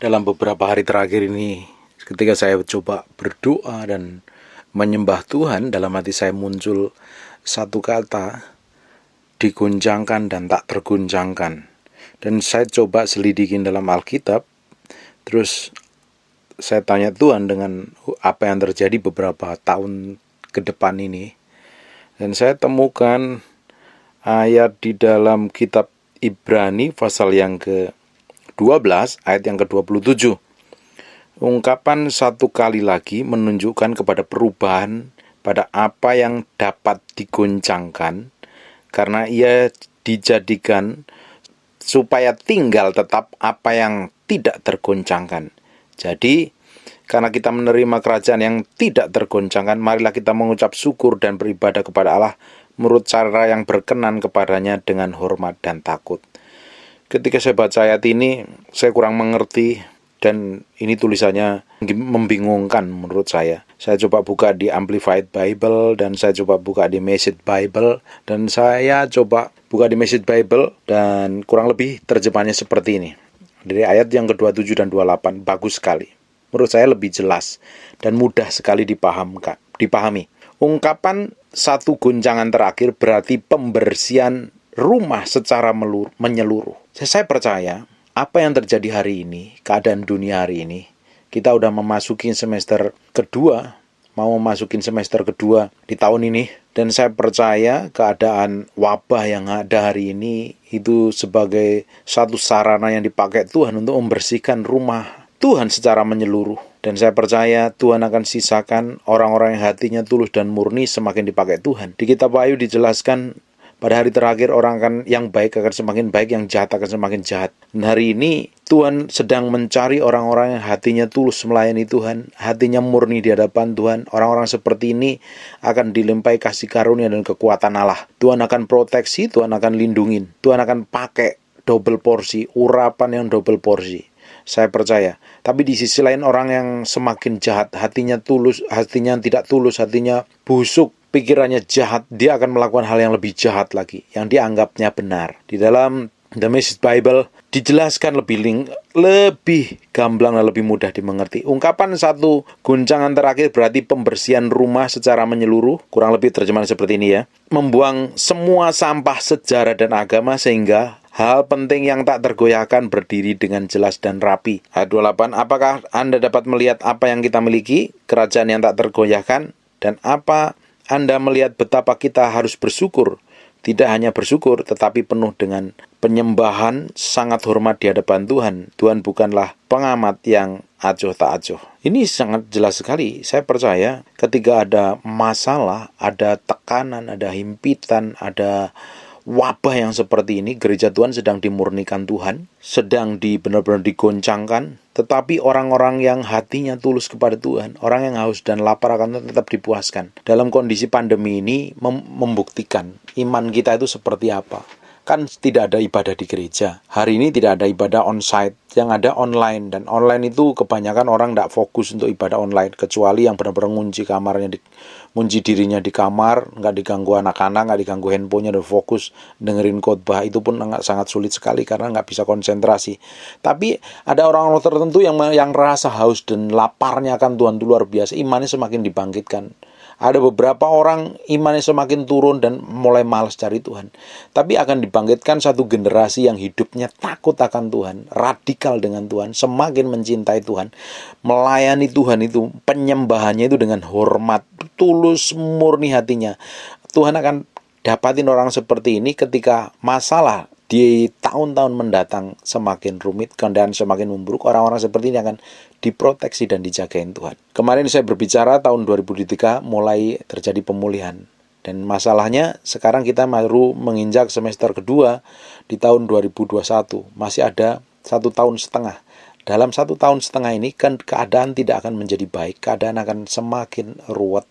Dalam beberapa hari terakhir ini, ketika saya coba berdoa dan menyembah Tuhan, dalam hati saya muncul satu kata, diguncangkan dan tak terguncangkan. Dan saya coba selidikin dalam Alkitab, terus saya tanya Tuhan dengan apa yang terjadi beberapa tahun ke depan ini. Dan saya temukan ayat di dalam kitab Ibrani pasal yang ke-12 ayat yang ke-27. Ungkapan satu kali lagi menunjukkan kepada perubahan pada apa yang dapat digoncangkan, karena ia dijadikan supaya tinggal tetap apa yang tidak tergoncangkan. Jadi, karena kita menerima kerajaan yang tidak tergoncangkan, marilah kita mengucap syukur dan beribadah kepada Allah menurut cara yang berkenan kepadanya dengan hormat dan takut. Ketika saya baca ayat ini, saya kurang mengerti dan ini tulisannya membingungkan menurut saya. Saya coba buka di Amplified Bible dan saya coba buka di Message Bible dan saya coba buka di Message Bible dan kurang lebih terjemahannya seperti ini. Dari ayat yang ke-27 dan 28 bagus sekali. Menurut saya lebih jelas dan mudah sekali dipahami. Ungkapan satu guncangan terakhir berarti pembersihan rumah secara menyeluruh. Saya percaya apa yang terjadi hari ini, keadaan dunia hari ini, kita udah memasuki semester kedua, mau memasukin semester kedua di tahun ini, dan saya percaya keadaan wabah yang ada hari ini itu sebagai satu sarana yang dipakai Tuhan untuk membersihkan rumah Tuhan secara menyeluruh. Dan saya percaya Tuhan akan sisakan orang-orang yang hatinya tulus dan murni semakin dipakai Tuhan. Di kitab Wahyu dijelaskan pada hari terakhir orang yang baik akan semakin baik, yang jahat akan semakin jahat. Dan hari ini Tuhan sedang mencari orang-orang yang hatinya tulus melayani Tuhan, hatinya murni di hadapan Tuhan. Orang-orang seperti ini akan dilimpahi kasih karunia dan kekuatan Allah. Tuhan akan proteksi, Tuhan akan lindungin. Tuhan akan pakai double porsi, urapan yang double porsi. Saya percaya. Tapi di sisi lain orang yang semakin jahat, hatinya tulus, hatinya tidak tulus, hatinya busuk, pikirannya jahat, dia akan melakukan hal yang lebih jahat lagi, yang dianggapnya benar. Di dalam The Message Bible dijelaskan lebih gamblang dan lebih mudah dimengerti. Ungkapan satu guncangan terakhir berarti pembersihan rumah secara menyeluruh. Kurang lebih terjemahan seperti ini ya. Membuang semua sampah sejarah dan agama sehingga hal penting yang tak tergoyahkan berdiri dengan jelas dan rapi. Ayat 28, apakah Anda dapat melihat apa yang kita miliki, kerajaan yang tak tergoyahkan, dan apa Anda melihat betapa kita harus bersyukur? Tidak hanya bersyukur, tetapi penuh dengan penyembahan, sangat hormat di hadapan Tuhan. Tuhan bukanlah pengamat yang acuh tak acuh. Ini sangat jelas sekali. Saya percaya ketika ada masalah, ada tekanan, ada himpitan, ada wabah yang seperti ini, gereja Tuhan sedang dimurnikan Tuhan, sedang benar-benar digoncangkan. Tetapi orang-orang yang hatinya tulus kepada Tuhan, orang yang haus dan lapar akan tetap dipuaskan. Dalam kondisi pandemi ini membuktikan iman kita itu seperti apa. Kan tidak ada ibadah di gereja. Hari ini tidak ada ibadah on-site, yang ada online. Dan online itu kebanyakan orang tidak fokus untuk ibadah online, kecuali yang benar-benar ngunci dirinya di kamar, nggak diganggu anak-anak, nggak diganggu handphonenya, dan fokus dengerin khotbah. Itu pun sangat sulit sekali karena nggak bisa konsentrasi. Tapi ada orang-orang tertentu yang rasa haus dan laparnya akan Tuhan itu luar biasa, imannya semakin dibangkitkan. Ada beberapa orang imannya semakin turun dan mulai malas cari Tuhan. Tapi akan dibangkitkan satu generasi yang hidupnya takut akan Tuhan, radikal dengan Tuhan, semakin mencintai Tuhan, melayani Tuhan itu, penyembahannya itu dengan hormat, tulus, murni hatinya. Tuhan akan dapatin orang seperti ini ketika masalah di tahun-tahun mendatang semakin rumit, keadaan semakin memburuk, orang-orang seperti ini akan diproteksi dan dijagain Tuhan. Kemarin saya berbicara tahun 2003 mulai terjadi pemulihan. Dan masalahnya sekarang kita baru menginjak semester kedua di tahun 2021. Masih ada 1 tahun setengah. Dalam 1 tahun setengah ini kan keadaan tidak akan menjadi baik. Keadaan akan semakin ruwet.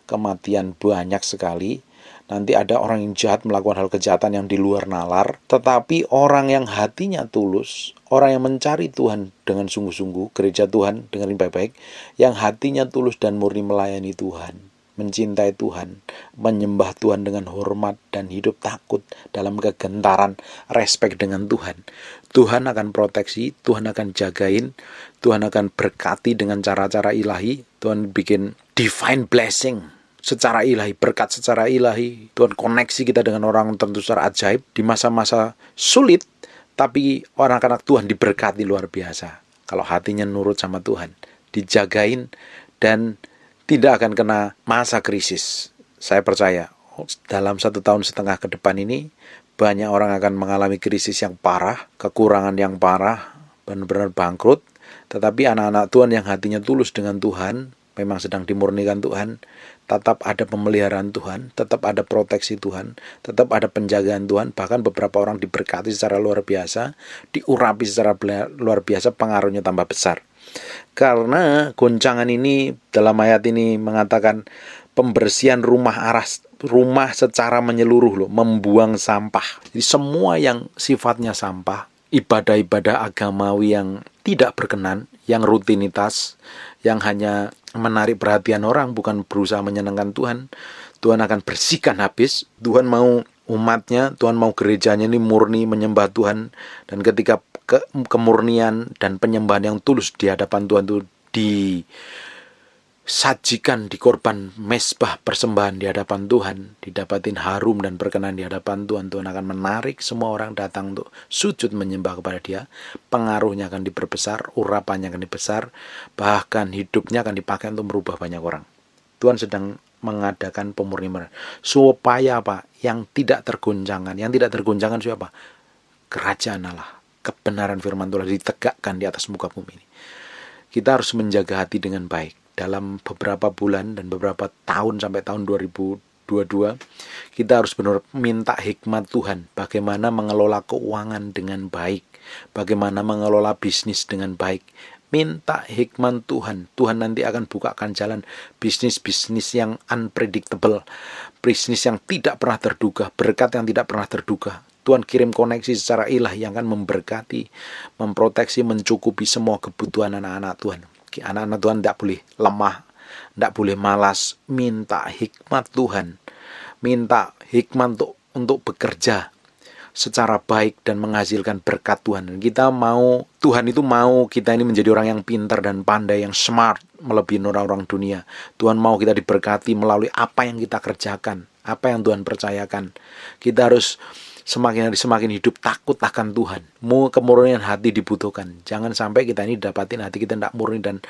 Kematian banyak sekali. Nanti ada orang yang jahat melakukan hal kejahatan yang di luar nalar. Tetapi orang yang hatinya tulus, orang yang mencari Tuhan dengan sungguh-sungguh, gereja Tuhan, dengerin baik-baik, yang hatinya tulus dan murni melayani Tuhan, mencintai Tuhan, menyembah Tuhan dengan hormat dan hidup takut dalam kegentaran, respect dengan Tuhan, Tuhan akan proteksi, Tuhan akan jagain, Tuhan akan berkati dengan cara-cara ilahi, Tuhan bikin divine blessing secara ilahi, berkat secara ilahi, Tuhan koneksi kita dengan orang tertentu secara ajaib di masa-masa sulit, tapi anak-anak Tuhan diberkati luar biasa. Kalau hatinya nurut sama Tuhan, dijagain, dan tidak akan kena masa krisis. Saya percaya dalam 1,5 tahun ke depan ini banyak orang akan mengalami krisis yang parah, kekurangan yang parah, benar-benar bangkrut. Tetapi anak-anak Tuhan yang hatinya tulus dengan Tuhan, memang sedang dimurnikan Tuhan, tetap ada pemeliharaan Tuhan, tetap ada proteksi Tuhan, tetap ada penjagaan Tuhan. Bahkan beberapa orang diberkati secara luar biasa, diurapi secara luar biasa, pengaruhnya tambah besar. Karena goncangan ini dalam ayat ini mengatakan pembersihan rumah secara menyeluruh loh, membuang sampah. Jadi semua yang sifatnya sampah, ibadah-ibadah agamawi yang tidak berkenan, yang rutinitas, yang hanya menarik perhatian orang, bukan berusaha menyenangkan Tuhan, Tuhan akan bersihkan habis. Tuhan mau umatnya, Tuhan mau gerejanya ini murni menyembah Tuhan. Dan ketika kemurnian dan penyembahan yang tulus di hadapan Tuhan itu disajikan di korban mezbah persembahan di hadapan Tuhan, didapatin harum dan berkenan di hadapan Tuhan, Tuhan akan menarik semua orang datang untuk sujud menyembah kepada Dia. Pengaruhnya akan diperbesar, urapannya akan dibesar, bahkan hidupnya akan dipakai untuk merubah banyak orang. Tuhan sedang mengadakan pemurnian supaya apa? Yang tidak tergoncangkan. Yang tidak tergoncangkan siapa? Kerajaan Allah, kebenaran firman Tuhan ditegakkan di atas muka bumi ini. Kita harus menjaga hati dengan baik. Dalam beberapa bulan dan beberapa tahun sampai tahun 2022, kita harus benar minta hikmat Tuhan. Bagaimana mengelola keuangan dengan baik, bagaimana mengelola bisnis dengan baik. Minta hikmat Tuhan. Tuhan nanti akan bukakan jalan bisnis-bisnis yang unpredictable, bisnis yang tidak pernah terduga, berkat yang tidak pernah terduga. Tuhan kirim koneksi secara ilahi yang akan memberkati, memproteksi, mencukupi semua kebutuhan anak-anak Tuhan. Anak-anak Tuhan tidak boleh lemah, tidak boleh malas. Minta hikmat Tuhan, minta hikmat untuk bekerja secara baik dan menghasilkan berkat Tuhan. Dan kita mau, Tuhan itu mau kita ini menjadi orang yang pintar dan pandai, yang smart, melebihi orang-orang dunia. Tuhan mau kita diberkati melalui apa yang kita kerjakan, apa yang Tuhan percayakan. Kita harus semakin hidup takut akan Tuhan. Kemurnian hati dibutuhkan. Jangan sampai kita ini dapatin hati kita tidak murni dan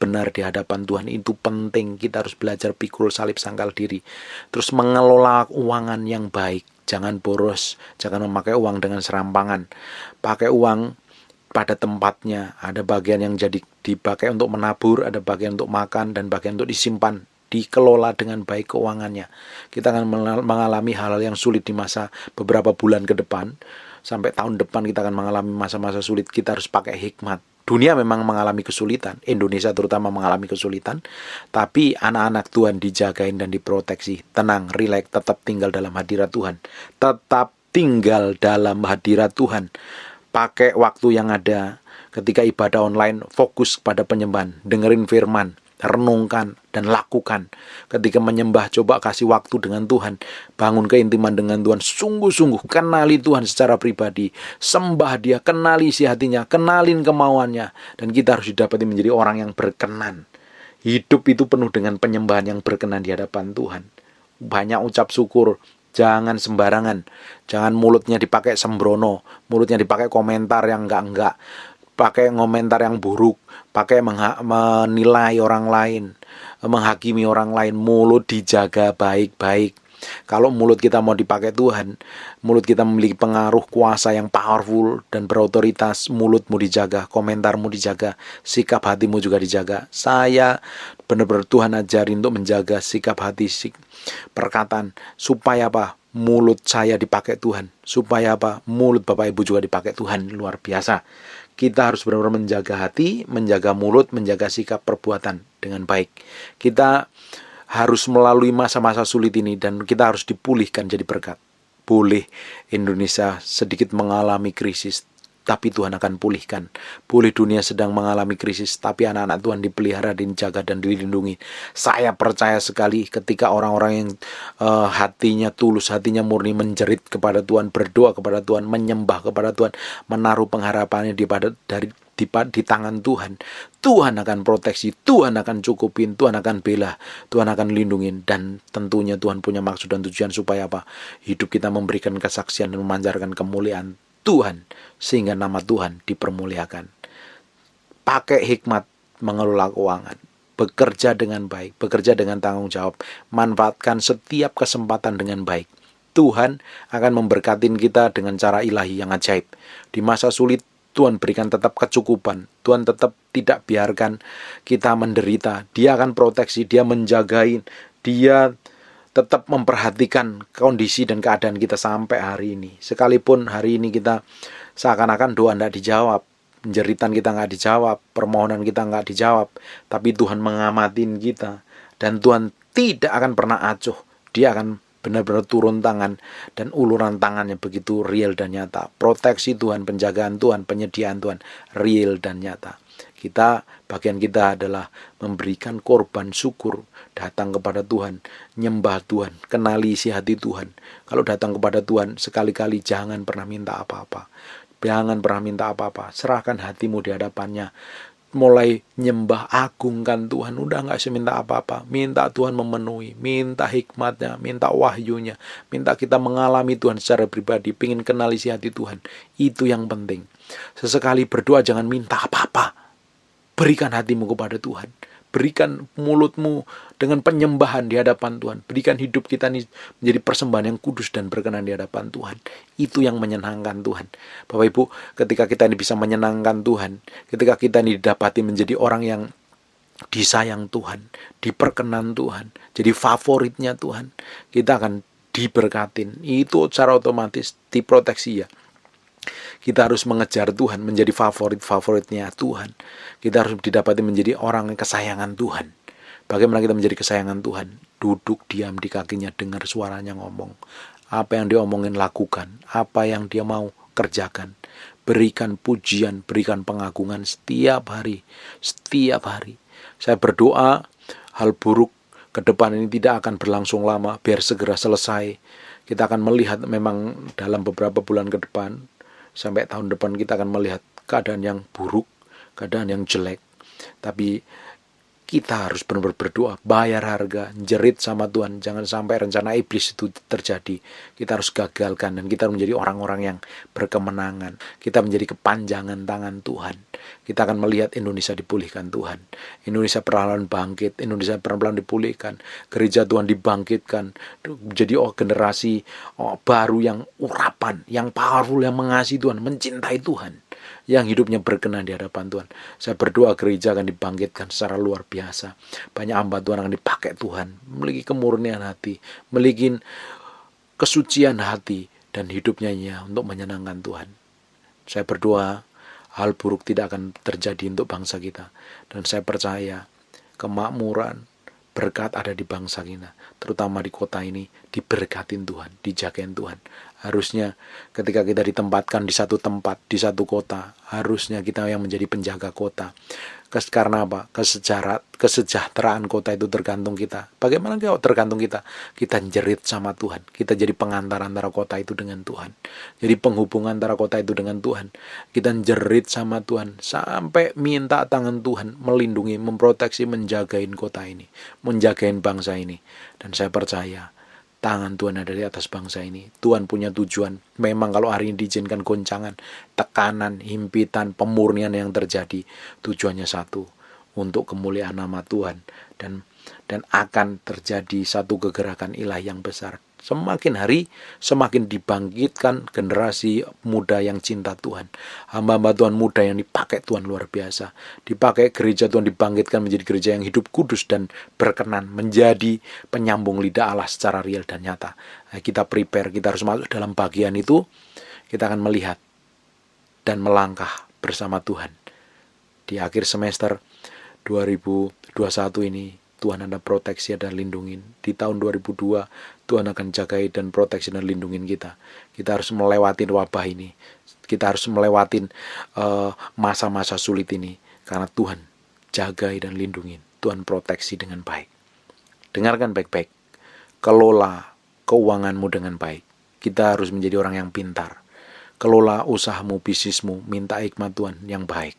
benar di hadapan Tuhan. Itu penting. Kita harus belajar pikul salib sangkal diri. Terus mengelola keuangan yang baik. Jangan boros. Jangan memakai uang dengan serampangan. Pakai uang pada tempatnya. Ada bagian yang jadi dipakai untuk menabur, ada bagian untuk makan, dan bagian untuk disimpan. Dikelola dengan baik keuangannya. Kita akan mengalami hal-hal yang sulit di masa beberapa bulan ke depan. Sampai tahun depan kita akan mengalami masa-masa sulit. Kita harus pakai hikmat. Dunia memang mengalami kesulitan. Indonesia terutama mengalami kesulitan. Tapi anak-anak Tuhan dijagain dan diproteksi. Tenang, rileks, tetap tinggal dalam hadirat Tuhan. Tetap tinggal dalam hadirat Tuhan. Pakai waktu yang ada. Ketika ibadah online, fokus pada penyembahan. Dengerin firman. Renungkan dan lakukan. Ketika menyembah, coba kasih waktu dengan Tuhan. Bangun keintiman dengan Tuhan. Sungguh-sungguh kenali Tuhan secara pribadi. Sembah Dia, kenali isi hatinya, kenalin kemauannya. Dan kita harus didapati menjadi orang yang berkenan. Hidup itu penuh dengan penyembahan yang berkenan di hadapan Tuhan. Banyak ucap syukur. Jangan sembarangan. Jangan mulutnya dipakai sembrono. Mulutnya dipakai komentar yang enggak-enggak. Pakai komentar yang buruk, pakai menilai orang lain, menghakimi orang lain. Mulut dijaga baik-baik. Kalau mulut kita mau dipakai Tuhan, mulut kita memiliki pengaruh kuasa yang powerful dan berotoritas, mulutmu dijaga, komentarmu dijaga, sikap hatimu juga dijaga. Saya benar-benar Tuhan ajarin untuk menjaga sikap hati, perkataan, supaya apa? Mulut saya dipakai Tuhan. Supaya apa? Mulut Bapak Ibu juga dipakai Tuhan. Luar biasa. Kita harus benar-benar menjaga hati, menjaga mulut, menjaga sikap perbuatan dengan baik. Kita harus melalui masa-masa sulit ini dan kita harus dipulihkan jadi berkat. Boleh Indonesia sedikit mengalami krisis, tapi Tuhan akan pulihkan. Boleh dunia sedang mengalami krisis, tapi anak-anak Tuhan dipelihara, dijaga, dan dilindungi. Saya percaya sekali ketika orang-orang yang hatinya tulus, hatinya murni, menjerit kepada Tuhan, berdoa kepada Tuhan, menyembah kepada Tuhan, menaruh pengharapannya di tangan Tuhan, Tuhan akan proteksi, Tuhan akan cukupin, Tuhan akan bela, Tuhan akan lindungin. Dan tentunya Tuhan punya maksud dan tujuan supaya apa? Hidup kita memberikan kesaksian dan memancarkan kemuliaan Tuhan, sehingga nama Tuhan dipermuliakan. Pakai hikmat mengelola keuangan, bekerja dengan baik, bekerja dengan tanggung jawab, manfaatkan setiap kesempatan dengan baik. Tuhan akan memberkatin kita dengan cara ilahi yang ajaib. Di masa sulit, Tuhan berikan tetap kecukupan. Tuhan tetap tidak biarkan kita menderita. Dia akan proteksi, Dia menjagain, Dia tetap memperhatikan kondisi dan keadaan kita sampai hari ini. Sekalipun hari ini kita seakan-akan doa tidak dijawab, jeritan kita nggak dijawab, permohonan kita nggak dijawab, tapi Tuhan mengamatin kita, dan Tuhan tidak akan pernah acuh. Dia akan benar-benar turun tangan, dan uluran tangannya begitu real dan nyata. Proteksi Tuhan, penjagaan Tuhan, penyediaan Tuhan real dan nyata. Bagian kita adalah memberikan korban syukur, datang kepada Tuhan, nyembah Tuhan, kenali isi hati Tuhan. Kalau datang kepada Tuhan, sekali-kali jangan pernah minta apa-apa. Jangan pernah minta apa-apa, serahkan hatimu di hadapannya. Mulai nyembah, agungkan Tuhan, udah gak seminta apa-apa. Minta Tuhan memenuhi, minta hikmatnya, minta wahyunya, minta kita mengalami Tuhan secara pribadi, pingin kenal isi hati Tuhan. Itu yang penting. Sesekali berdoa jangan minta apa-apa. Berikan hatimu kepada Tuhan. Berikan mulutmu dengan penyembahan di hadapan Tuhan. Berikan hidup kita ini menjadi persembahan yang kudus dan berkenan di hadapan Tuhan. Itu yang menyenangkan Tuhan. Bapak Ibu, ketika kita ini bisa menyenangkan Tuhan, ketika kita ini didapati menjadi orang yang disayang Tuhan, diperkenan Tuhan, jadi favoritnya Tuhan, kita akan diberkatin. Itu secara otomatis diproteksi ya. Kita harus mengejar Tuhan, menjadi favoritnya Tuhan. Kita harus didapati menjadi orang yang kesayangan Tuhan. Bagaimana kita menjadi kesayangan Tuhan? Duduk diam di kakinya, dengar suaranya ngomong. Apa yang dia omongin lakukan, apa yang dia mau kerjakan. Berikan pujian, berikan pengagungan setiap hari. Setiap hari. Saya berdoa hal buruk ke depan ini tidak akan berlangsung lama, biar segera selesai. Kita akan melihat memang dalam beberapa bulan ke depan, sampai tahun depan kita akan melihat keadaan yang buruk, keadaan yang jelek. Tapi kita harus benar-benar berdoa, bayar harga, jerit sama Tuhan. Jangan sampai rencana iblis itu terjadi. Kita harus gagalkan, dan kita harus menjadi orang-orang yang berkemenangan. Kita menjadi kepanjangan tangan Tuhan. Kita akan melihat Indonesia dipulihkan Tuhan. Indonesia perlahan bangkit, Indonesia perlahan dipulihkan. Gereja Tuhan dibangkitkan. Jadi generasi baru yang urapan, yang powerful, yang mengasihi Tuhan, mencintai Tuhan, yang hidupnya berkenan di hadapan Tuhan. Saya berdoa gereja akan dibangkitkan secara luar biasa. Banyak hamba Tuhan akan dipakai Tuhan, memiliki kemurnian hati, memiliki kesucian hati, dan hidupnya untuk menyenangkan Tuhan. Saya berdoa hal buruk tidak akan terjadi untuk bangsa kita. Dan saya percaya kemakmuran, berkat ada di bangsa kita, terutama di kota ini, diberkatin Tuhan, dijagain Tuhan. Harusnya ketika kita ditempatkan di satu tempat, di satu kota, harusnya kita yang menjadi penjaga kota. Karena apa? Kesejahteraan kota itu tergantung kita. Bagaimana kalau tergantung kita? Kita jerit sama Tuhan. Kita jadi pengantar antara kota itu dengan Tuhan. Jadi penghubung antara kota itu dengan Tuhan. Kita jerit sama Tuhan sampai minta tangan Tuhan melindungi, memproteksi, menjagain kota ini, menjagain bangsa ini. Dan saya percaya tangan Tuhan ada di atas bangsa ini. Tuhan punya tujuan. Memang kalau hari ini diizinkan goncangan, tekanan, himpitan, pemurnian yang terjadi, tujuannya satu, untuk kemuliaan nama Tuhan. Dan akan terjadi satu kegerakan ilahi yang besar. Semakin hari, semakin dibangkitkan generasi muda yang cinta Tuhan. Hamba-hamba Tuhan muda yang dipakai Tuhan luar biasa. Dipakai gereja Tuhan dibangkitkan menjadi gereja yang hidup kudus dan berkenan. Menjadi penyambung lidah Allah secara real dan nyata. Nah, kita prepare, kita harus masuk dalam bagian itu. Kita akan melihat dan melangkah bersama Tuhan. Di akhir semester 2021 ini, Tuhan ada proteksi, ada lindungin. Di tahun 2002, Tuhan akan jagai dan proteksi dan lindungin kita. Kita harus melewati wabah ini. kita harus melewatin masa-masa sulit ini, karena Tuhan jagai dan lindungi, Tuhan proteksi dengan baik. Dengarkan baik-baik, kelola keuanganmu dengan baik. Kita harus menjadi orang yang pintar. Kelola usahamu, bisnismu, minta hikmat Tuhan yang baik.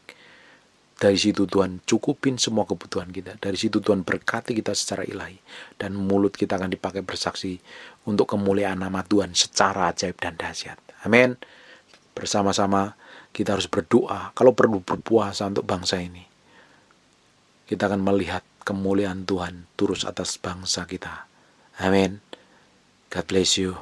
Dari situ Tuhan cukupin semua kebutuhan kita. Dari situ Tuhan berkati kita secara ilahi. Dan mulut kita akan dipakai bersaksi untuk kemuliaan nama Tuhan secara ajaib dan dahsyat. Amin. Bersama-sama kita harus berdoa. Kalau perlu berpuasa untuk bangsa ini. Kita akan melihat kemuliaan Tuhan turun atas bangsa kita. Amin. God bless you.